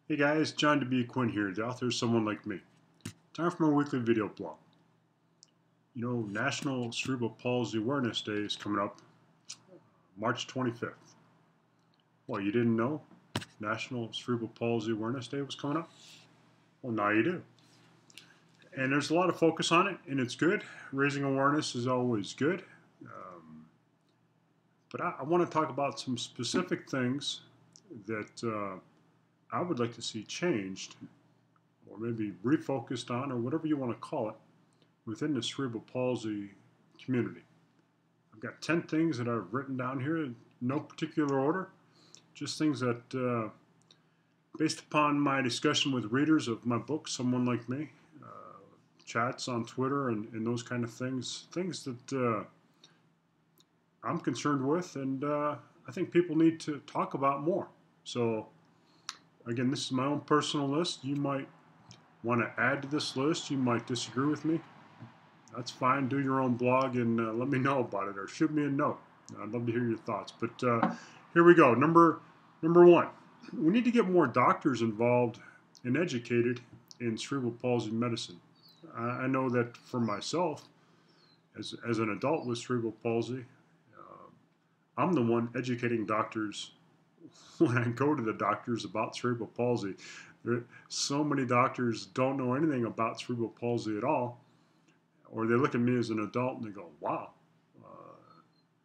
Hey guys, John Quinn here, the author of Someone Like Me. Time for my weekly video blog. You know, National Cerebral Palsy Awareness Day is coming up March 25th. Well, you didn't know National Cerebral Palsy Awareness Day was coming up? Well, now you do. And there's a lot of focus on it, and it's good. Raising awareness is always good. But I want to talk about some specific things that I would like to see changed, or maybe refocused on, or whatever you want to call it, within the cerebral palsy community. I've got 10 things that I've written down here in no particular order, just things that, based upon my discussion with readers of my book, Someone Like Me, chats on Twitter and those kind of things that I'm concerned with, and I think people need to talk about more. So, again, this is my own personal list. You might want to add to this list. You might disagree with me. That's fine. Do your own blog and let me know about it, or shoot me a note. I'd love to hear your thoughts. But here we go. Number one, we need to get more doctors involved and educated in cerebral palsy medicine. I know that for myself, as an adult with cerebral palsy, I'm the one educating doctors when I go to the doctors about cerebral palsy. So many doctors don't know anything about cerebral palsy at all, or they look at me as an adult and they go, wow,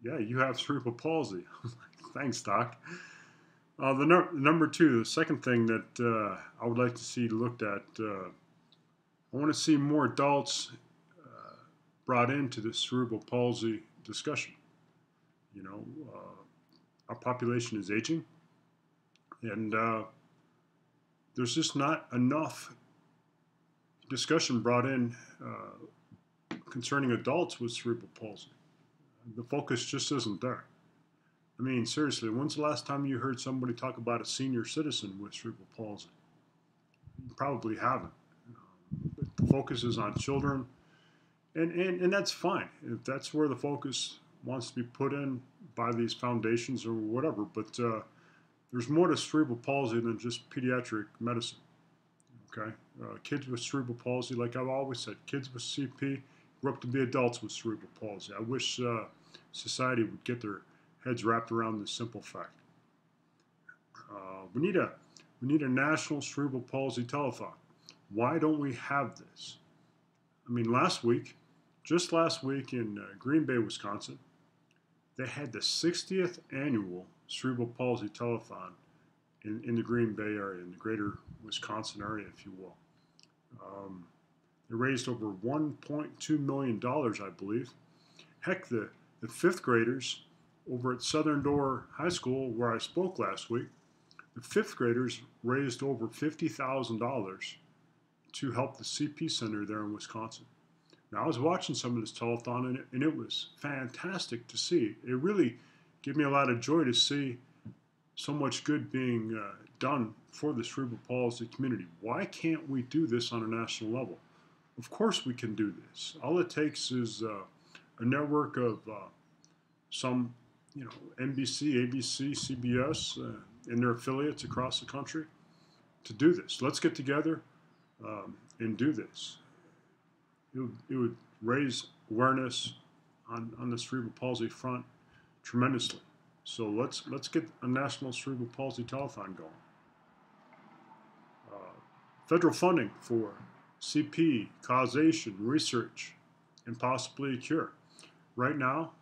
yeah, you have cerebral palsy. Thanks, doc. Number two, the second thing that I would like to see looked at, I want to see more adults brought into the cerebral palsy discussion. You know, our population is aging, and there's just not enough discussion brought in concerning adults with cerebral palsy. The focus just isn't there. I mean, seriously, when's the last time you heard somebody talk about a senior citizen with cerebral palsy? You probably haven't. The focus is on children, and that's fine. If that's where the focus wants to be put in by these foundations or whatever, but there's more to cerebral palsy than just pediatric medicine. Okay, kids with cerebral palsy, like I've always said, kids with CP grow up to be adults with cerebral palsy. I wish society would get their heads wrapped around this simple fact. We need a national cerebral palsy telethon. Why don't we have this? I mean, just last week in Green Bay, Wisconsin, they had the 60th annual cerebral palsy telethon in the Green Bay area, in the greater Wisconsin area, if you will. They raised over $1.2 million, I believe. Heck, the fifth graders over at Southern Door High School, where I spoke last week, the fifth graders raised over $50,000 to help the CP Center there in Wisconsin. Now, I was watching some of this telethon, and it was fantastic to see. It really gave me a lot of joy to see so much good being done for the cerebral palsy community. Why can't we do this on a national level? Of course we can do this. All it takes is a network of some, NBC, ABC, CBS, and their affiliates across the country to do this. Let's get together and do this. It would raise awareness on the cerebral palsy front tremendously. So let's get a national cerebral palsy telethon going. Federal funding for CP, causation, research, and possibly a cure. Right now,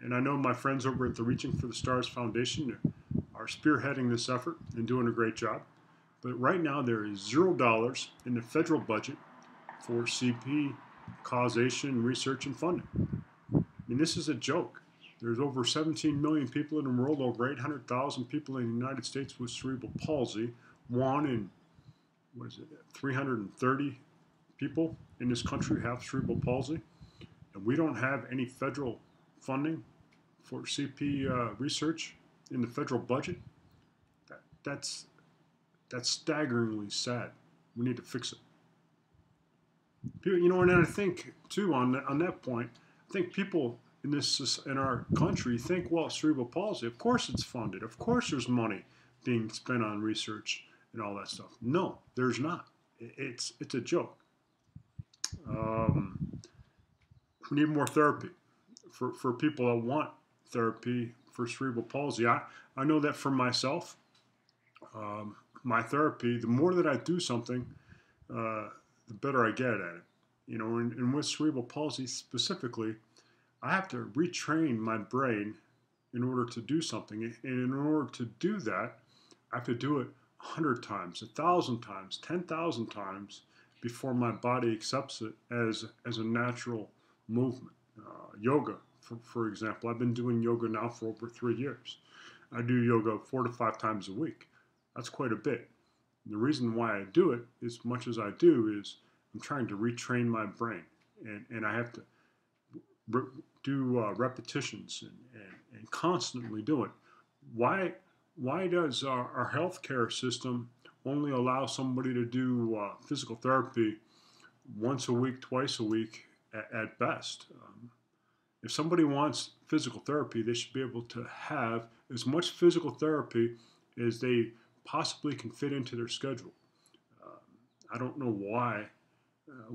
and I know my friends over at the Reaching for the Stars Foundation are spearheading this effort and doing a great job. But right now there is $0 in the federal budget for CP, causation, research, and funding. I mean, this is a joke. There's over 17 million people enrolled, over 800,000 people in the United States with cerebral palsy. 1 in, 330 people in this country have cerebral palsy. And we don't have any federal funding for CP research in the federal budget. That's staggeringly sad. We need to fix it. And I think too on that point, I think people in our country think, well, cerebral palsy, of course it's funded, of course there's money being spent on research and all that stuff. No, there's not. It's a joke. Um, we need more therapy for people that want therapy for cerebral palsy. I know that for myself. My therapy, the more that I do something, the better I get at it. You know, and with cerebral palsy specifically, I have to retrain my brain in order to do something. And in order to do that, I have to do it 100 times, 1,000 times, 10,000 times before my body accepts it as a natural movement. Yoga, for example, I've been doing yoga now for over 3 years. I do yoga 4 to 5 times a week. That's quite a bit. And the reason why I do it as much as I do is I'm trying to retrain my brain, and I have to do repetitions and constantly do it. Why does our healthcare system only allow somebody to do physical therapy once a week, twice a week at best? If somebody wants physical therapy, they should be able to have as much physical therapy as they possibly can fit into their schedule. I don't know why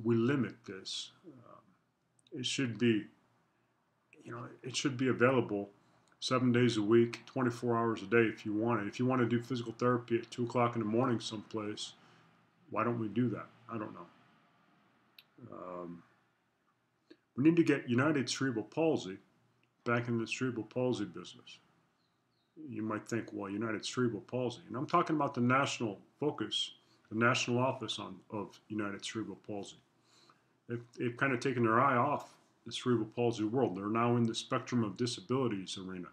we limit this. It should be, it should be available 7 days a week, 24 hours a day if you want it. If you want to do physical therapy at 2 o'clock in the morning someplace, why don't we do that? I don't know. We need to get United Cerebral Palsy back in the cerebral palsy business. You might think, well, United Cerebral Palsy. And I'm talking about the national focus, the national office of United Cerebral Palsy. They've kind of taken their eye off the cerebral palsy world. They're now in the spectrum of disabilities arena,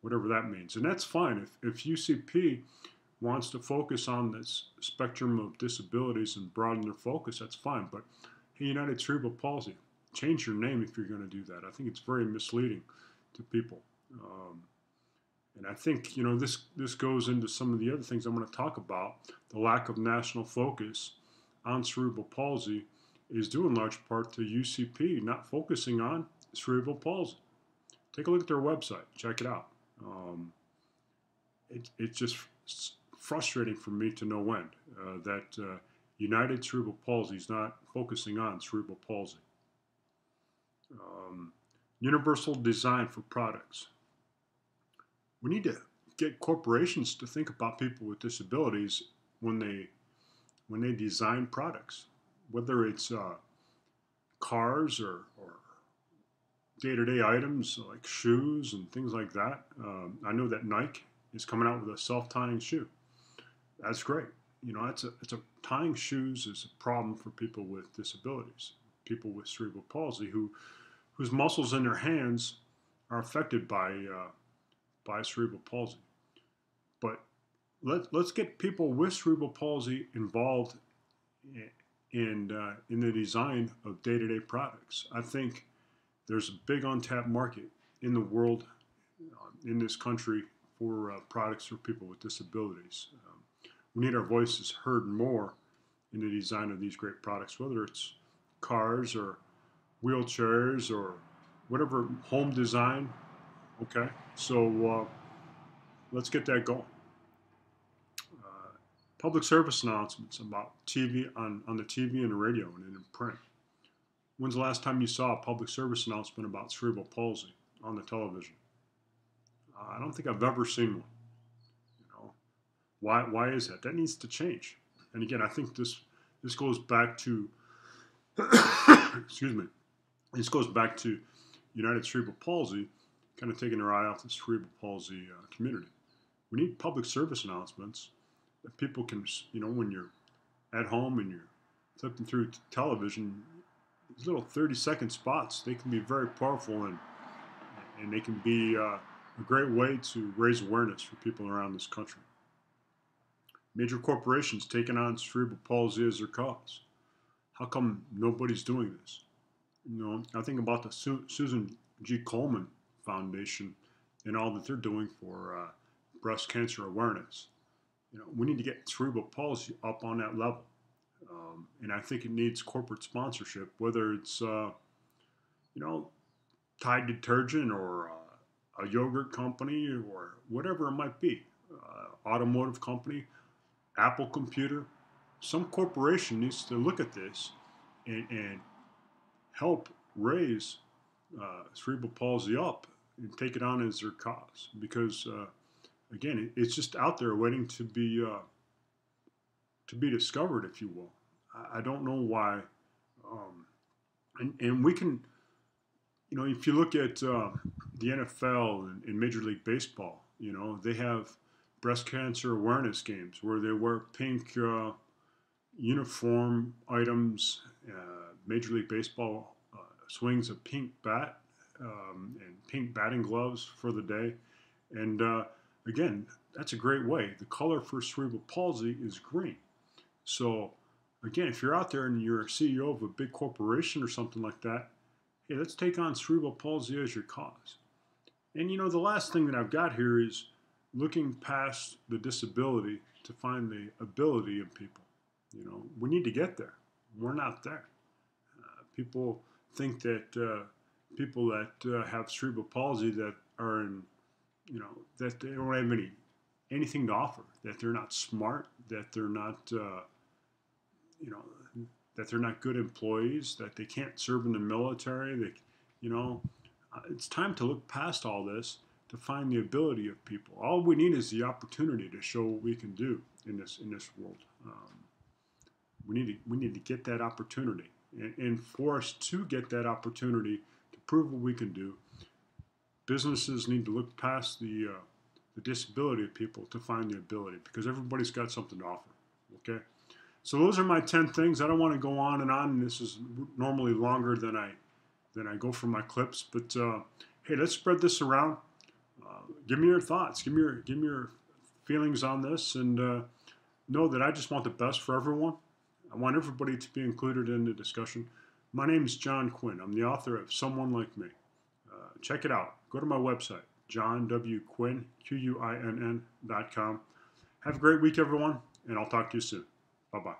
whatever that means. And that's fine. If UCP wants to focus on this spectrum of disabilities and broaden their focus, that's fine. But hey, United Cerebral Palsy, change your name if you're going to do that. I think it's very misleading to people. And I think, this goes into some of the other things I'm going to talk about. The lack of national focus on cerebral palsy is due in large part to UCP not focusing on cerebral palsy. Take a look at their website. Check it out. It's just frustrating for me to no end that United Cerebral Palsy is not focusing on cerebral palsy. Universal design for products. We need to get corporations to think about people with disabilities when they design products, whether it's cars or day-to-day items like shoes and things like that. I know that Nike is coming out with a self-tying shoe. That's great. It's a tying shoes is a problem for people with disabilities, people with cerebral palsy whose muscles in their hands are affected by cerebral palsy. But let's get people with cerebral palsy involved in the design of day-to-day products. I think there's a big untapped market in the world, in this country, for products for people with disabilities. We need our voices heard more in the design of these great products, whether it's cars or wheelchairs or whatever, home design. Okay, so let's get that going. Public service announcements about TV on the TV and the radio and in print. When's the last time you saw a public service announcement about cerebral palsy on the television? I don't think I've ever seen one. Why is that? That needs to change. And again, I think this goes back to excuse me. This goes back to United Cerebral Palsy kind of taking their eye off the cerebral palsy community. We need public service announcements that people can, when you're at home and you're flipping through television, these little 30-second spots, they can be very powerful and they can be a great way to raise awareness for people around this country. Major corporations taking on cerebral palsy as their cause. How come nobody's doing this? I think about the Susan G. Komen Foundation and all that they're doing for breast cancer awareness. We need to get cerebral palsy up on that level. And I think it needs corporate sponsorship, whether it's, Tide detergent or a yogurt company or whatever it might be, automotive company. Apple computer. Some corporation needs to look at this and help raise cerebral palsy up and take it on as their cause, because again, it's just out there waiting to be discovered, if you will. I don't know why, and we can, if you look at the NFL and Major League Baseball, they have breast cancer awareness games where they wear pink uniform items. Major League Baseball swings a pink bat and pink batting gloves for the day. And again, that's a great way. The color for cerebral palsy is green. So again, if you're out there and you're a CEO of a big corporation or something like that, hey, let's take on cerebral palsy as your cause. And the last thing that I've got here is looking past the disability to find the ability in people. We need to get there. We're not there. People think that people that have cerebral palsy that are in, that they don't have anything to offer, that they're not smart, that they're not, that they're not good employees, that they can't serve in the military. It's time to look past all this to find the ability of people. All we need is the opportunity to show what we can do in this world. We need to get that opportunity, and for us to get that opportunity to prove what we can do, businesses need to look past the disability of people to find the ability, because everybody's got something to offer. Okay, so those are my 10 things. I don't want to go on and on. This is normally longer than I go for my clips, but hey, let's spread this around. Give me your thoughts. Give me your feelings on this, and know that I just want the best for everyone. I want everybody to be included in the discussion. My name is John Quinn. I'm the author of Someone Like Me. Check it out. Go to my website, johnwquinn, QUINN.com. Have a great week, everyone, and I'll talk to you soon. Bye-bye.